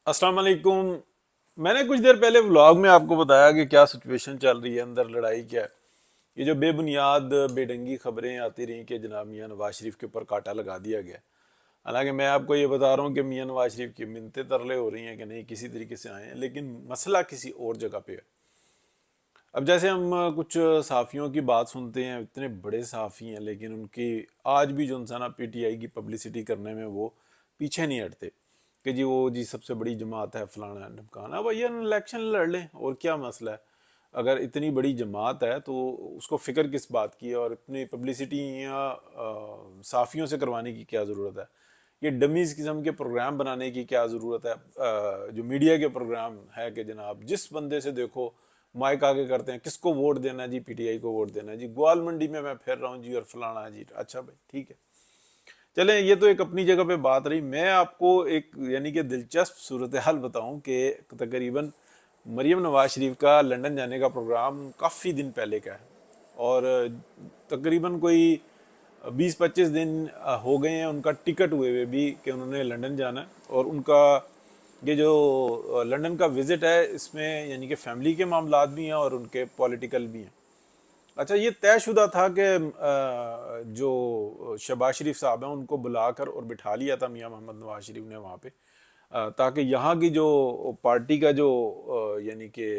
السلام علیکم. میں نے کچھ دیر پہلے ولاگ میں آپ کو بتایا کہ کیا سچویشن چل رہی ہے اندر، لڑائی کیا ہے. یہ جو بے بنیاد بے ڈنگی خبریں آتی رہیں کہ جناب میاں نواز شریف کے اوپر کاٹا لگا دیا گیا. حالانکہ میں آپ کو یہ بتا رہا ہوں کہ میاں نواز شریف کی منتیں ترلے ہو رہی ہیں کہ نہیں کسی طریقے سے آئیں، لیکن مسئلہ کسی اور جگہ پہ ہے. اب جیسے ہم کچھ صحافیوں کی بات سنتے ہیں، اتنے بڑے صحافی ہیں لیکن ان کی آج بھی جو انسان پی ٹی آئی کی پبلسٹی کرنے میں وہ پیچھے نہیں ہٹتے کہ جی وہ جی سب سے بڑی جماعت ہے فلانا ہے ڈھمکانا. بھیا الیکشن لڑ لیں اور کیا مسئلہ ہے. اگر اتنی بڑی جماعت ہے تو اس کو فکر کس بات کی ہے اور اتنی پبلسٹی یا صحافیوں سے کروانے کی کیا ضرورت ہے. یہ ڈمیز قسم کے پروگرام بنانے کی کیا ضرورت ہے. جو میڈیا کے پروگرام ہے کہ جناب جس بندے سے دیکھو مائک آگے کرتے ہیں کس کو ووٹ دینا ہے جی، پی ٹی آئی کو ووٹ دینا ہے جی، گوال منڈی میں پھر رہا ہوں جی اور فلانا ہے جی. اچھا بھائی ٹھیک ہے، چلیں یہ تو ایک اپنی جگہ پہ بات رہی. میں آپ کو ایک یعنی کہ دلچسپ صورتحال بتاؤں کہ تقریباً مریم نواز شریف کا لندن جانے کا پروگرام کافی دن پہلے کا ہے اور تقریباً کوئی 20-25 دن ہو گئے ہیں ان کا ٹکٹ ہوئے ہوئے بھی کہ انہوں نے لندن جانا ہے. اور ان کا یہ جو لندن کا وزٹ ہے اس میں یعنی کہ فیملی کے معاملات بھی ہیں اور ان کے پولیٹیکل بھی ہیں. اچھا یہ طے شدہ تھا کہ جو شہباز شریف صاحب ہیں ان کو بلا کر اور بٹھا لیا تھا میاں محمد نواز شریف نے وہاں پہ، تاکہ یہاں کی جو پارٹی کا جو یعنی کہ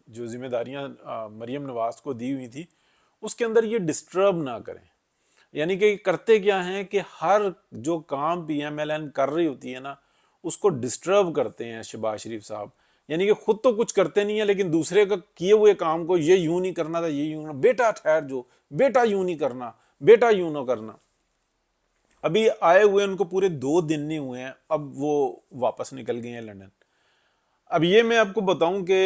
جو ذمہ داریاں مریم نواز کو دی ہوئی تھی اس کے اندر یہ ڈسٹرب نہ کریں. یعنی کہ کرتے کیا ہیں کہ ہر جو کام پی ایم ایل این کر رہی ہوتی ہے نا اس کو ڈسٹرب کرتے ہیں شہباز شریف صاحب. یعنی کہ خود تو کچھ کرتے نہیں ہیں لیکن دوسرے کا کیے ہوئے کام کو یہ یوں نہیں کرنا تھا، یہ یوں نہ، بیٹا ٹھہر جو، بیٹا یوں نہیں کرنا، بیٹا یوں نہ کرنا. ابھی آئے ہوئے ان کو پورے 2 دن نہیں ہوئے ہیں، اب وہ واپس نکل گئے ہیں لندن. اب یہ میں آپ کو بتاؤں کہ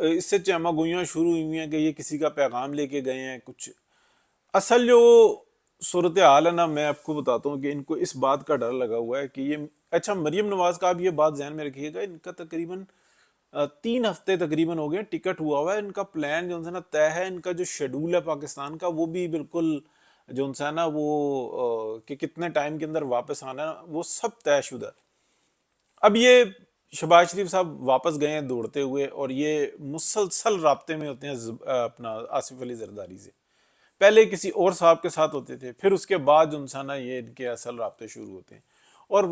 اس سے چہما گوئیاں شروع ہوئی ہیں کہ یہ کسی کا پیغام لے کے گئے ہیں کچھ. اصل جو صورتحال ہے نا میں آپ کو بتاتا ہوں کہ ان کو اس بات کا ڈر لگا ہوا ہے کہ یہ اچھا مریم نواز کا آپ یہ بات ذہن میں رکھیے گا، ان کا تقریباً 3 ہفتے تقریباً ہو گئے ٹکٹ ہوا ہوا ہے ان کا، پلان جو نا طے ہے، ان کا جو شیڈول ہے پاکستان کا وہ بھی بالکل جو ہے نا وہ کہ کتنے ٹائم کے اندر واپس آنا ہے وہ سب طے شدہ ہے. اب یہ شہباز شریف صاحب واپس گئے ہیں دوڑتے ہوئے اور یہ مسلسل رابطے میں ہوتے ہیں اپنا آصف علی زرداری سے. پہلے کسی اور صاحب کے ساتھ ہوتے تھے، پھر اس کے بعد جو انسانہ یہ ان کے اصل رابطے شروع ہوتے ہیں. اور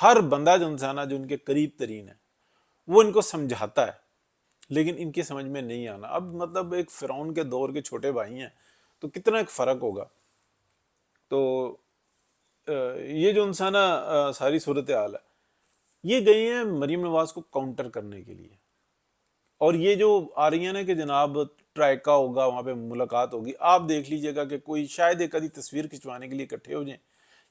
ہر بندہ جو انسانہ جو ان کے قریب ترین ہے وہ ان کو سمجھاتا ہے لیکن ان کی سمجھ میں نہیں آنا. اب مطلب ایک فرعون کے دور کے چھوٹے بھائی ہیں تو کتنا ایک فرق ہوگا. تو یہ جو انسانہ ساری صورتحال ہے یہ گئی ہیں مریم نواز کو کاؤنٹر کرنے کے لیے. اور یہ جو آ رہی ہیں نا کہ جناب ٹرائکا ہوگا وہاں پہ ملاقات ہوگی، آپ دیکھ لیجئے گا کہ کوئی شاید ایک آدھی تصویر کھنچوانے کے لیے اکٹھے ہو جائیں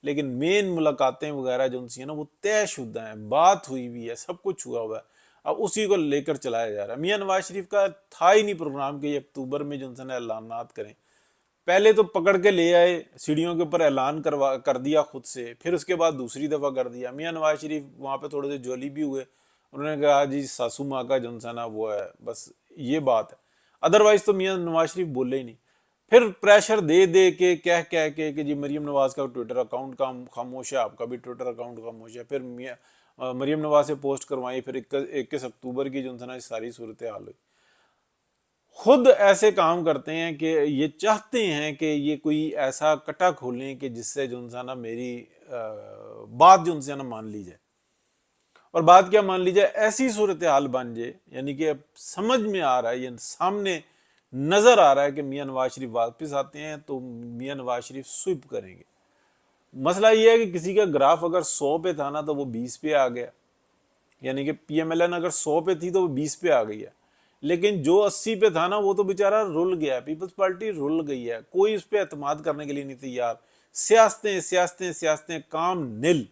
لیکن مین ملاقاتیں وغیرہ جو ان سے ہیں نا وہ طے شدہ ہیں، بات ہوئی بھی ہے، سب کچھ ہوا ہوا ہے. اب اسی کو لے کر چلایا جا رہا ہے. میاں نواز شریف کا تھا ہی نہیں پروگرام کہ یہ اکتوبر میں جو ان سے اعلانات کریں. پہلے تو پکڑ کے لے آئے سیڑھیوں کے اوپر اعلان کر دیا خود سے، پھر اس کے بعد دوسری دفعہ کر دیا. میاں نواز شریف وہاں پہ تھوڑے سے جولی بھی ہوئے، انہوں نے کہا جی ساسو ماں کا جو انسان وہ ہے، بس یہ بات ہے. ادروائز تو میاں نواز شریف بولے ہی نہیں. پھر پریشر دے دے کے کہہ کے کہ جی مریم نواز کا ٹویٹر اکاؤنٹ خاموش ہے، آپ کا بھی ٹویٹر اکاؤنٹ خاموش ہے. پھر مریم نواز سے پوسٹ کروائی، پھر 21 اکتوبر کی جو انسان ساری صورتحال ہوئی. خود ایسے کام کرتے ہیں کہ یہ چاہتے ہیں کہ یہ کوئی ایسا کٹا کھولیں کہ جس سے جو انسان میری بات جو انسان مان لی جائے. اور بات کیا مان لی جائے، ایسی صورتحال بن جائے یعنی کہ اب سمجھ میں آ رہا ہے، یہ سامنے نظر آ رہا ہے کہ میاں نواز شریف واپس آتے ہیں تو میاں نواز شریف سوئپ کریں گے. مسئلہ یہ ہے کہ کسی کا گراف اگر 100 پہ تھا نا تو وہ 20 پہ آ گیا، یعنی کہ پی ایم ایل این اگر 100 پہ تھی تو وہ 20 پہ آ گئی ہے. لیکن جو 80 پہ تھا نا وہ تو بیچارہ رل گیا، پیپلز پارٹی رل گئی ہے، کوئی اس پہ اعتماد کرنے کے لیے نہیں تیار. سیاستیں سیاستیں سیاستیں، کام نل.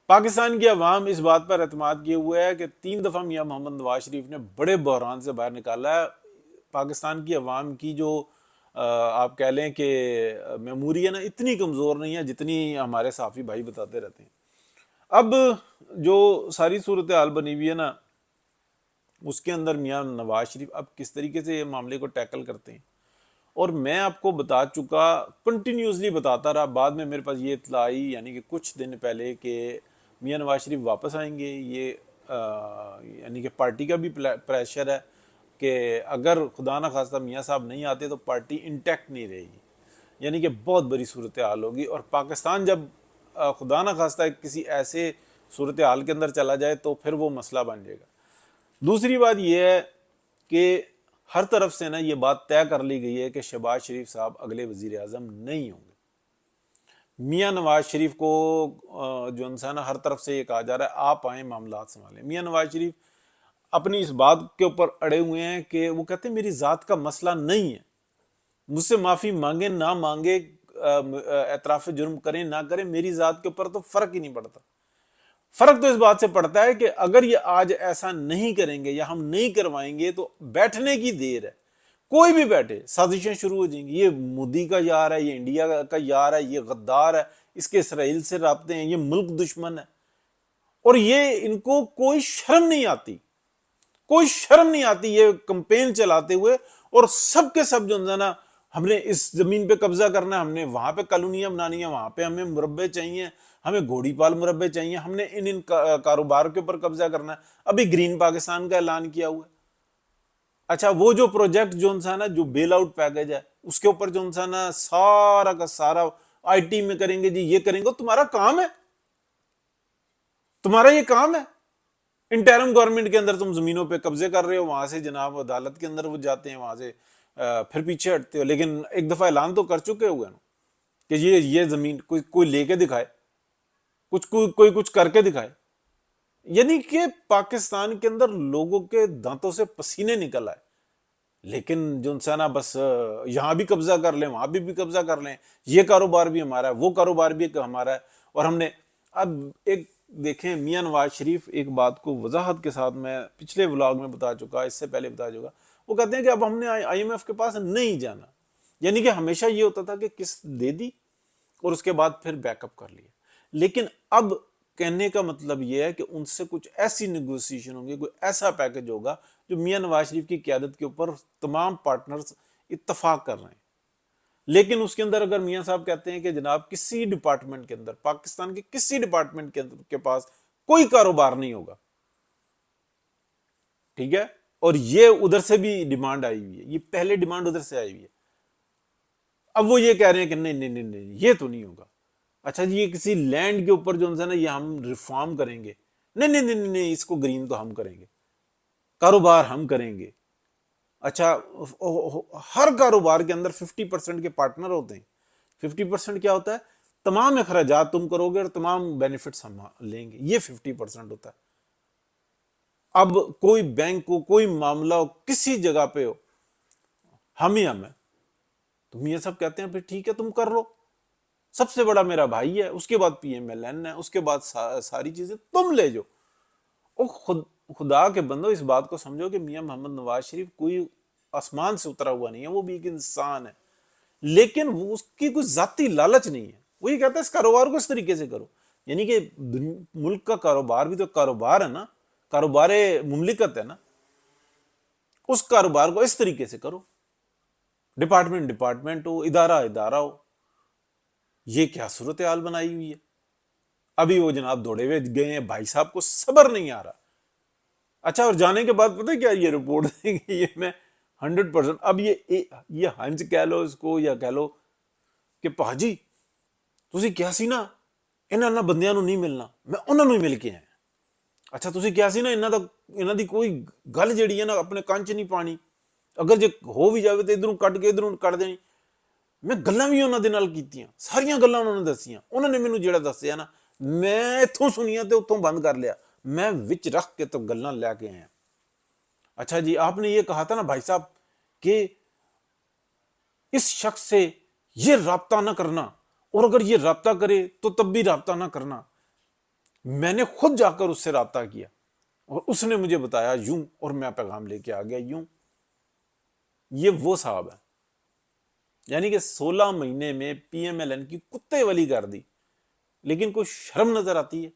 پاکستان کی عوام اس بات پر اعتماد کیے ہوئے ہے کہ 3 دفعہ میاں محمد نواز شریف نے بڑے بحران سے باہر نکالا ہے. پاکستان کی عوام کی جو آپ کہہ لیں کہ میموری ہے نا اتنی کمزور نہیں ہے جتنی ہمارے صحافی بھائی بتاتے رہتے ہیں. اب جو ساری صورتحال بنی ہوئی ہے نا اس کے اندر میاں نواز شریف اب کس طریقے سے یہ معاملے کو ٹیکل کرتے ہیں. اور میں آپ کو بتا چکا، کنٹینیوسلی بتاتا رہا، بعد میں میرے پاس یہ اطلاع آئی یعنی کہ کچھ دن پہلے کہ میاں نواز شریف واپس آئیں گے، یہ یعنی کہ پارٹی کا بھی پریشر ہے کہ اگر خدا نہ خواستہ میاں صاحب نہیں آتے تو پارٹی انٹیکٹ نہیں رہے گی، یعنی کہ بہت بڑی صورتحال ہوگی، اور پاکستان جب خدا نہ خواستہ کسی ایسے صورتحال کے اندر چلا جائے تو پھر وہ مسئلہ بن جائے گا۔ دوسری بات یہ ہے کہ ہر طرف سے نا یہ بات طے کر لی گئی ہے کہ شہباز شریف صاحب اگلے وزیر اعظم نہیں ہوں گے۔ میاں نواز شریف کو جو انسان ہر طرف سے یہ کہا جا رہا ہے آپ آئیں معاملات سنبھالیں۔ میاں نواز شریف اپنی اس بات کے اوپر اڑے ہوئے ہیں کہ وہ کہتے ہیں میری ذات کا مسئلہ نہیں ہے، مجھ سے معافی مانگے نہ مانگے، اعتراف جرم کریں نہ کریں، میری ذات کے اوپر تو فرق ہی نہیں پڑتا۔ فرق تو اس بات سے پڑتا ہے کہ اگر یہ آج ایسا نہیں کریں گے یا ہم نہیں کروائیں گے تو بیٹھنے کی دیر ہے، کوئی بھی بیٹھے سازشیں شروع ہو جائیں گی، یہ مودی کا یار ہے، یہ انڈیا کا یار ہے، یہ غدار ہے، اس کے اسرائیل سے رابطے ہیں، یہ ملک دشمن ہے، اور یہ ان کو کوئی شرم نہیں آتی، کوئی شرم نہیں آتی یہ کمپین چلاتے ہوئے، اور سب کے سب جو نا ہم نے اس زمین پہ قبضہ کرنا ہے، ہم نے وہاں پہ کالونیاں بنانی ہیں، وہاں پہ ہمیں مربع چاہیے، ہمیں گھوڑی پال مربع چاہیے، ہم نے ان کاروبار کے اوپر قبضہ کرنا ہے۔ ابھی گرین پاکستان کا اعلان کیا ہوا ہے۔ اچھا وہ جو پروجیکٹ جو انسان ہے، جو بیل آؤٹ پیکج ہے، اس کے اوپر جو انسان ہے سارا کا سارا آئی ٹی میں کریں گے جی، یہ کریں گے، تمہارا کام ہے، تمہارا یہ کام ہے۔ انٹرم گورنمنٹ کے اندر تم زمینوں پہ قبضے کر رہے ہو، وہاں سے جناب عدالت کے اندر وہ جاتے ہیں، وہاں سے پھر پیچھے ہٹتے ہو، لیکن ایک دفعہ اعلان تو کر چکے ہوئے نا کہ یہ زمین کوئی لے کے دکھائے، کوئی کچھ کر کے دکھائے۔ یعنی کہ پاکستان کے اندر لوگوں کے دانتوں سے پسینے نکل آئے، لیکن جو انسان بس یہاں بھی قبضہ کر لیں، وہاں بھی قبضہ کر لیں، یہ کاروبار بھی ہمارا ہے، وہ کاروبار بھی ہمارا ہے۔ اور ہم نے اب ایک دیکھیں میاں نواز شریف ایک بات کو وضاحت کے ساتھ میں پچھلے ولاگ میں بتا چکا، اس سے پہلے بتا چکا، وہ کہتے ہیں کہ اب ہم نے آئی ایم ایف کے پاس نہیں جانا، یعنی کہ ہمیشہ یہ ہوتا تھا کہ قسط دے دی اور اس کے بعد پھر بیک اپ کر لیا، لیکن اب کہنے کا مطلب یہ ہے کہ ان سے کچھ ایسی نیگوسیشن ہوں گی، کوئی ایسا پیکج ہوگا جو میاں نواز شریف کی قیادت کے اوپر تمام پارٹنرز اتفاق کر رہے ہیں۔ لیکن اس کے اندر اگر میاں صاحب کہتے ہیں کہ جناب کسی ڈپارٹمنٹ کے اندر، پاکستان کے کسی ڈپارٹمنٹ کے پاس کوئی کاروبار نہیں ہوگا، ٹھیک ہے، اور یہ ادھر سے بھی ڈیمانڈ آئی ہوئی ہے، یہ پہلے ڈیمانڈ ادھر سے آئی ہوئی ہے، اب وہ یہ کہہ رہے ہیں کہ نہیں نہیں نہیں نہیں یہ تو نہیں ہوگا۔ اچھا جی، یہ کسی لینڈ کے اوپر جو ہے نا یہ ہم ریفارم کریں گے، نہیں نہیں نہیں نہیں اس کو گرین تو ہم کریں گے، کاروبار ہم کریں گے۔ اچھا ہر کاروبار کے اندر 50% کے پارٹنر ہوتے ہیں، 50% کیا ہوتا ہے؟ تمام اخراجات تم کرو گے اور تمام بینیفٹس ہم لیں گے، یہ 50% ہوتا ہے۔ اب کوئی بینک ہو، کوئی معاملہ ہو، کسی جگہ پہ ہو، ہم ہی ہم ہیں، تم یہ سب کہتے ہیں پھر ٹھیک ہے تم کر لو، سب سے بڑا میرا بھائی ہے، اس کے بعد پی ایم ایل این ہے، اس کے بعد ساری چیزیں تم لے جو۔ خدا کے بندو اس بات کو سمجھو کہ میاں محمد نواز شریف کوئی آسمان سے اترا ہوا نہیں ہے، وہ بھی ایک انسان ہے، لیکن وہ اس کی کوئی ذاتی لالچ نہیں ہے، وہ یہ کہتا ہے اس کاروبار کو اس طریقے سے کرو، یعنی کہ ملک کا کاروبار بھی تو کاروبار ہے نا، کاروبار مملکت ہے نا، اس کاروبار کو اس طریقے سے کرو، ڈپارٹمنٹ ہو، ادارہ ہو۔ یہ کیا صورتحال بنائی ہوئی ہے؟ ابھی وہ جناب دوڑے ہوئے گئے ہیں، بھائی صاحب کو صبر نہیں آ رہا۔ اچھا اور جانے کے بعد پتہ کیا یہ رپورٹ دیں گے، یہ میں 100%، اب یہ ہنج کہہ لو اس کو یا کہہ لو کہ پاجی تسی کیا سی نا انہاں بندیاں نو نہیں ملنا، میں انہاں نو ہی مل کے آیا۔ اچھا تسی کیا سی نا انہاں دی کوئی گل جڑی ہے نا اپنے کنچ نہیں پانی، اگر جے ہو بھی جاوے تو ادھروں کٹ کے ادھروں کٹ دینی۔ میں گلاں بھی انہاں دے نال کیتیاں، ساریاں گلاں انہوں نے دسیاں، انہوں نے مینوں جڑا دسیا نا میں اتھوں سنیاں تے اتھوں بند کر لیا، میں وچ رکھ کے تو گلاں لے کے آیا۔ اچھا جی آپ نے یہ کہا تھا نا بھائی صاحب کہ اس شخص سے یہ رابطہ نہ کرنا، اور اگر یہ رابطہ کرے تو تب بھی رابطہ نہ کرنا۔ میں نے خود جا کر اس سے رابطہ کیا اور اس نے مجھے بتایا یوں، اور میں پیغام لے کے آ گیا یوں۔ یہ وہ صاحب ہے، یعنی کہ 16 مہینے میں پی ایم ایل این کی کتے والی کر دی، لیکن کوئی شرم نظر آتی ہے۔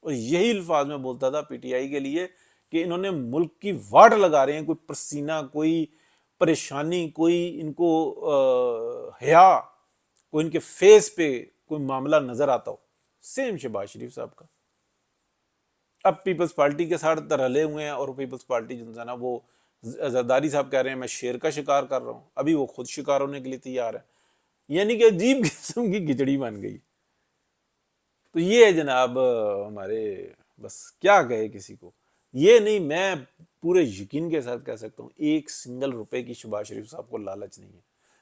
اور یہی الفاظ میں بولتا تھا پی ٹی آئی کے لیے کہ انہوں نے ملک کی واٹ لگا رہے ہیں، کوئی پسینہ، کوئی پریشانی، کوئی ان کو حیا، کوئی ان کے فیس پہ کوئی معاملہ نظر آتا ہو۔ سیم شہباز شریف صاحب کا اب پیپلز پارٹی کے ساتھ رلے ہوئے ہیں، اور پیپلز پارٹی جو ہے نا وہ زرداری صاحب کہہ رہے ہیں میں شیر کا شکار کر رہا ہوں، ابھی وہ خود شکار ہونے کے لیے تیار ہے، یعنی کہ عجیب قسم کی کھچڑی بن گئی۔ تو یہ ہے جناب ہمارے، بس کیا کہے کسی کو، یہ نہیں، میں پورے یقین کے ساتھ کہہ سکتا ہوں ایک سنگل روپے کی شہباز شریف صاحب کو لالچ نہیں ہے،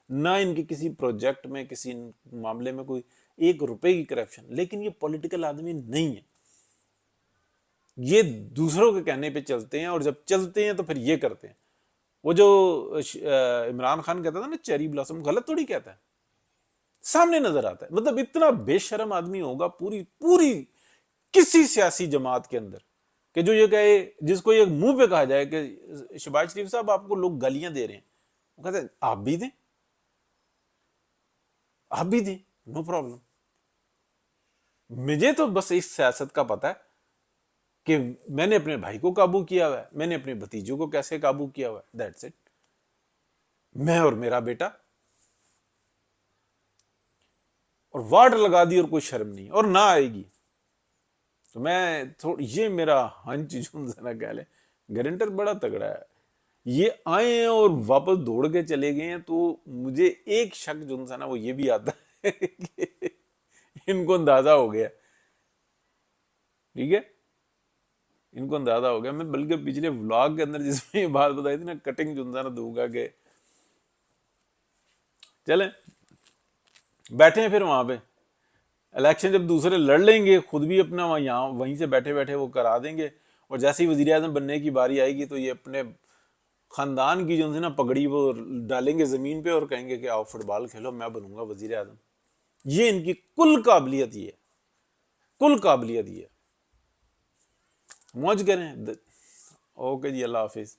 نہ ان کے کسی پروجیکٹ میں کسی معاملے میں کوئی ایک روپے کی کرپشن، لیکن یہ پولیٹیکل آدمی نہیں ہے، یہ دوسروں کے کہنے پہ چلتے ہیں، اور جب چلتے ہیں تو پھر یہ کرتے ہیں۔ وہ جو عمران خان کہتا تھا نا چیری بلاسم، غلط تھوڑی کہتا ہے، سامنے نظر آتا ہے، مطلب اتنا بے شرم آدمی ہوگا پوری پوری کسی سیاسی جماعت کے اندر کہ جو یہ کہے، جس کو یہ منہ پہ کہا جائے کہ شہباز شریف صاحب آپ کو لوگ گالیاں دے رہے ہیں، وہ کہتے ہیں آپ بھی دیں، آپ بھی دیں، نو پرابلم، مجھے تو بس اس سیاست کا پتہ ہے کہ میں نے اپنے بھائی کو قابو کیا ہوا ہے، میں نے اپنے بھتیجوں کو کیسے قابو کیا ہوا ہے، دیٹس اٹ، میں اور میرا بیٹا، اور واٹ لگا دی، اور کوئی شرم نہیں اور نہ آئے گی۔ تو میں یہ میرا ہنچ جو ذرا کہہ لیں، گارنٹر بڑا تگڑا ہے، یہ آئے ہیں اور واپس دوڑ کے چلے گئے ہیں، تو مجھے ایک شک جو نا وہ یہ بھی آتا ہے کہ ان کو اندازہ ہو گیا، ٹھیک ہے، ان کو اندازہ ہو گیا۔ میں بلکہ پچھلے ولاگ کے اندر جس میں یہ بات بتائی تھی نا، کٹنگ جو نا دوں گا کہ چلیں بیٹھے ہیں پھر وہاں پہ، الیکشن جب دوسرے لڑ لیں گے، خود بھی اپنا یہاں وہیں سے بیٹھے بیٹھے وہ کرا دیں گے، اور جیسے ہی وزیر اعظم بننے کی باری آئے گی تو یہ اپنے خاندان کی جو ہے نا پگڑی وہ ڈالیں گے زمین پہ اور کہیں گے کہ آؤ فٹ بال کھیلو، میں بنوں گا وزیر اعظم۔ یہ ان کی کل قابلیت یہ ہے، کل قابلیت یہ ہے، موج کریں۔ اوکے جی، اللہ حافظ۔